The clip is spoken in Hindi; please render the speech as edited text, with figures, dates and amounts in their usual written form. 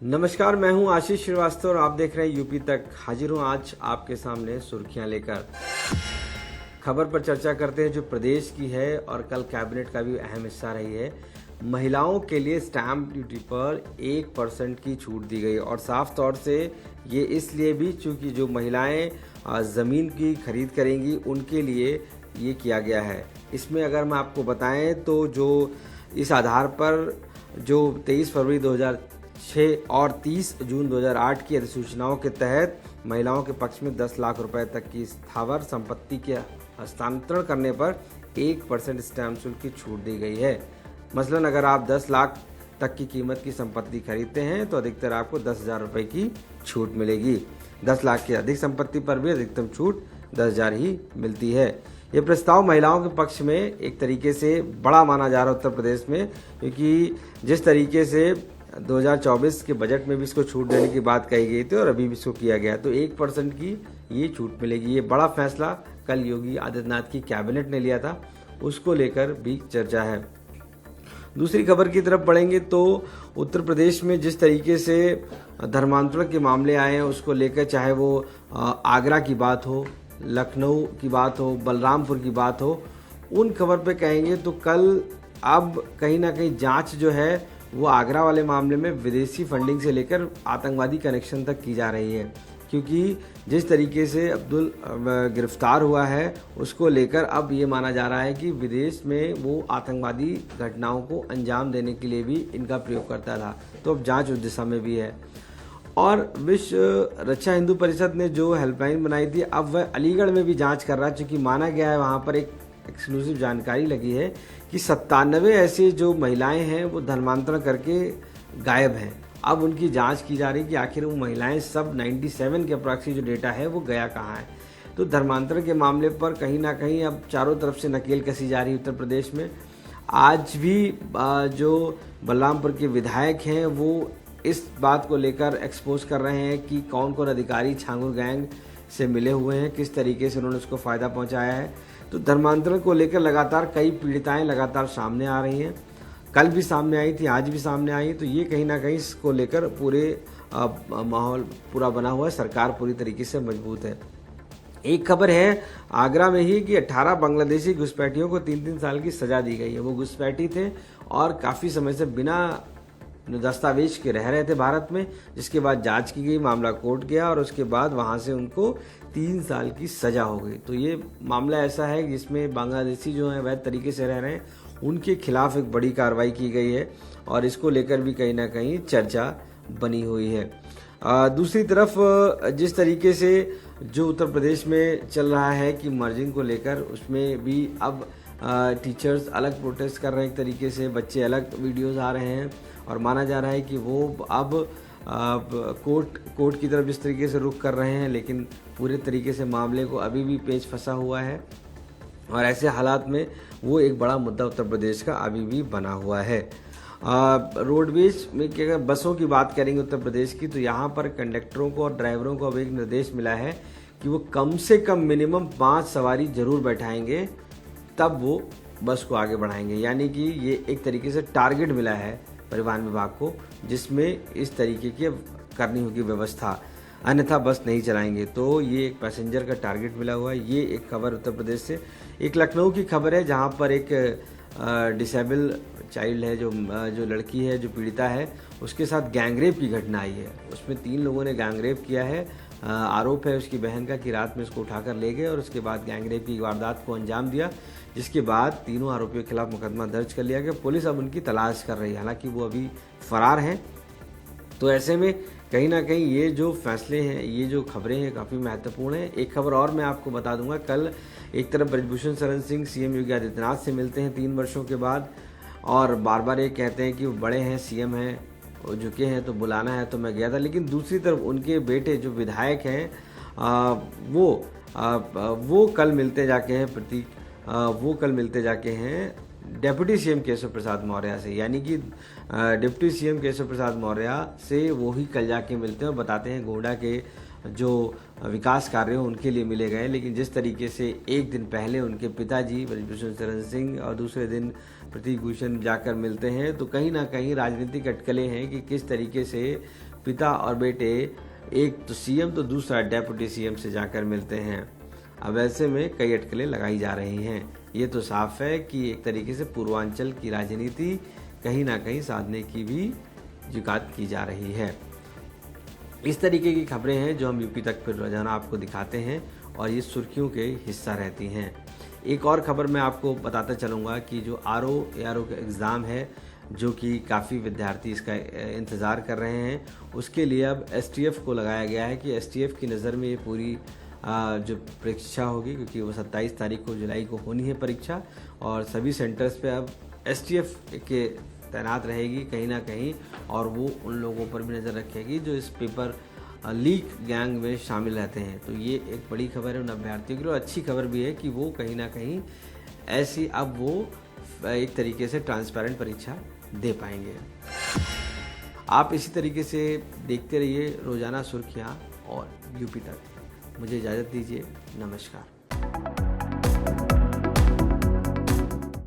नमस्कार, मैं हूं आशीष श्रीवास्तव और आप देख रहे हैं यूपी तक। हाजिर हूं आज आपके सामने सुर्खियां लेकर। खबर पर चर्चा करते हैं जो प्रदेश की है और कल कैबिनेट का भी अहम हिस्सा रही है। महिलाओं के लिए स्टैंप ड्यूटी पर 1% की छूट दी गई और साफ तौर से ये इसलिए भी चूँकि जो महिलाएं ज़मीन की खरीद करेंगी उनके लिए ये किया गया है। इसमें अगर मैं आपको बताएं तो जो इस आधार पर जो 23 फरवरी 2006 और 30 जून 2008 की अधिसूचनाओं के तहत महिलाओं के पक्ष में 10 लाख रुपए तक की स्थावर संपत्ति के हस्तांतरण करने पर 1% स्टैंप शुल्क की छूट दी गई है। मसलन अगर आप 10 लाख तक की कीमत की संपत्ति खरीदते हैं तो अधिकतर आपको 10,000 रुपये की छूट मिलेगी। 10 लाख की अधिक संपत्ति पर भी अधिकतम छूट 10,000 ही मिलती है। ये प्रस्ताव महिलाओं के पक्ष में एक तरीके से बड़ा माना जा रहा है उत्तर प्रदेश में, क्योंकि जिस तरीके से 2024 के बजट में भी इसको छूट देने की बात कही गई थी और अभी भी इसको किया गया, तो 1% की ये छूट मिलेगी। ये बड़ा फैसला कल योगी आदित्यनाथ की कैबिनेट ने लिया था, उसको लेकर भी चर्चा है। दूसरी खबर की तरफ बढ़ेंगे तो उत्तर प्रदेश में जिस तरीके से धर्मांतरण के मामले आए हैं उसको लेकर, चाहे वो आगरा की बात हो, लखनऊ की बात हो, बलरामपुर की बात हो, उन खबर पे कहेंगे तो कल अब कहीं ना कहीं जांच जो है वो आगरा वाले मामले में विदेशी फंडिंग से लेकर आतंकवादी कनेक्शन तक की जा रही है, क्योंकि जिस तरीके से अब्दुल गिरफ्तार हुआ है उसको लेकर अब ये माना जा रहा है कि विदेश में वो आतंकवादी घटनाओं को अंजाम देने के लिए भी इनका प्रयोग करता था। तो अब जांच उस दिशा में भी है। और विश्व रक्षा हिंदू परिषद ने जो हेल्पलाइन बनाई थी अब वह अलीगढ़ में भी जांच कर रहा है, चूँकि माना गया है वहाँ पर एक एक्सक्लूसिव जानकारी लगी है कि 97 ऐसे जो महिलाएं हैं वो धर्मांतरण करके गायब हैं। अब उनकी जांच की जा रही है कि आखिर वो महिलाएं सब 97 के अप्रॉक्सी जो डेटा है वो गया कहाँ है। तो धर्मांतरण के मामले पर कहीं ना कहीं अब चारों तरफ से नकेल कसी जा रही है उत्तर प्रदेश में। आज भी जो बलरामपुर के विधायक हैं वो इस बात को लेकर एक्सपोज कर रहे हैं कि कौन कौन अधिकारी छांगुर गैंग से मिले हुए हैं, किस तरीके से उन्होंने उसको फ़ायदा पहुंचाया है। तो धर्मांतरण को लेकर लगातार कई पीड़िताएं लगातार सामने आ रही हैं, कल भी सामने आई थी, आज भी सामने आई। तो ये कहीं ना कहीं इसको लेकर पूरे माहौल पूरा बना हुआ है, सरकार पूरी तरीके से मजबूत है। एक खबर है आगरा में ही कि 18 बांग्लादेशी घुसपैठियों को 3-3 साल की सजा दी गई है। वो घुसपैठी थे और काफ़ी समय से बिना दस्तावेज के रह रहे थे भारत में, जिसके बाद जांच की गई, मामला कोर्ट गया और उसके बाद वहां से उनको 3 साल की सजा हो गई। तो ये मामला ऐसा है जिसमें बांग्लादेशी जो है वैध तरीके से रह रहे हैं उनके खिलाफ एक बड़ी कार्रवाई की गई है और इसको लेकर भी कहीं ना कहीं चर्चा बनी हुई है। दूसरी तरफ जिस तरीके से जो उत्तर प्रदेश में चल रहा है कि मर्जिंग को लेकर, उसमें भी अब टीचर्स अलग प्रोटेस्ट कर रहे हैं, एक तरीके से बच्चे अलग वीडियोस आ रहे हैं और माना जा रहा है कि वो अब कोर्ट की तरफ जिस तरीके से रुख कर रहे हैं, लेकिन पूरे तरीके से मामले को अभी भी पेच फंसा हुआ है और ऐसे हालात में वो एक बड़ा मुद्दा उत्तर प्रदेश का अभी भी बना हुआ है। रोडवेज में कि अगर बसों की बात करेंगे उत्तर प्रदेश की, तो यहाँ पर कंडक्टरों को और ड्राइवरों को अब एक निर्देश मिला है कि वो कम से कम मिनिमम 5 सवारी जरूर बैठाएंगे, तब वो बस को आगे बढ़ाएंगे। यानी कि ये एक तरीके से टारगेट मिला है परिवहन विभाग को, जिसमें इस तरीके की करनी होगी व्यवस्था, अन्यथा बस नहीं चलाएंगे। तो ये एक पैसेंजर का टारगेट मिला हुआ है। ये एक खबर उत्तर प्रदेश से। एक लखनऊ की खबर है जहां पर एक डिसेबल चाइल्ड है, जो लड़की है, जो पीड़िता है, उसके साथ गैंगरेप की घटना आई है। उसमें 3 लोगों ने गैंगरेप किया है। आरोप है उसकी बहन का कि रात में उसको उठाकर ले गए और उसके बाद गैंगरेप की वारदात को अंजाम दिया, जिसके बाद तीनों आरोपियों के खिलाफ मुकदमा दर्ज कर लिया गया। पुलिस अब उनकी तलाश कर रही है, हालांकि वो अभी फरार हैं। तो ऐसे में कहीं ना कहीं ये जो फैसले हैं, ये जो खबरें हैं, काफ़ी महत्वपूर्ण हैं। एक खबर और मैं आपको बता दूंगा, कल एक तरफ ब्रजभूषण शरण सिंह सीएम योगी आदित्यनाथ से मिलते हैं 3 वर्षों के बाद और बार बार ये कहते हैं कि वो बड़े हैं, सीएम हैं, वो झुके हैं तो बुलाना है, तो मैं गया था। लेकिन दूसरी तरफ उनके बेटे जो विधायक हैं वो कल मिलते जाके हैं वो कल मिलते जाके हैं डिप्टी सीएम केशव प्रसाद मौर्य से। यानी कि डिप्टी सीएम केशव प्रसाद मौर्य से वो ही कल जाके मिलते हैं और बताते हैं गोंडा के जो विकास कार्य हो उनके लिए मिले गए। लेकिन जिस तरीके से एक दिन पहले उनके पिताजी ब्रजभूषण शरण सिंह और दूसरे दिन प्रतीक भूषण जाकर मिलते हैं, तो कहीं ना कहीं राजनीतिक अटकलें हैं कि किस तरीके से पिता और बेटे एक तो सीएम तो दूसरा डेप्यूटी सीएम से जाकर मिलते हैं। अब ऐसे में कई अटकलें लगाई जा रही हैं। ये तो साफ है कि एक तरीके से पूर्वांचल की राजनीति कहीं ना कहीं साधने की भी जुगात की जा रही है। इस तरीके की खबरें हैं जो हम यूपी तक फिर रोजाना आपको दिखाते हैं और ये सुर्खियों के हिस्सा रहती हैं। एक और खबर मैं आपको बताता चलूँगा कि जो ARO का एग्ज़ाम है, जो कि काफ़ी विद्यार्थी इसका इंतज़ार कर रहे हैं, उसके लिए अब STF को लगाया गया है कि STF की नज़र में ये पूरी जो परीक्षा होगी, क्योंकि वो 27 तारीख को जुलाई को होनी है परीक्षा, और सभी सेंटर्स पे अब STF के तैनात रहेगी कहीं ना कहीं, और वो उन लोगों पर भी नज़र रखेगी जो इस पेपर लीक गैंग में शामिल रहते हैं। तो ये एक बड़ी खबर है उन अभ्यर्थियों के लिए, और अच्छी खबर भी है कि वो कहीं ना कहीं ऐसी अब वो एक तरीके से ट्रांसपेरेंट परीक्षा दे पाएंगे। आप इसी तरीके से देखते रहिए रोज़ाना सुर्खियाँ और यूपी तक। मुझे इजाज़त दीजिए, नमस्कार।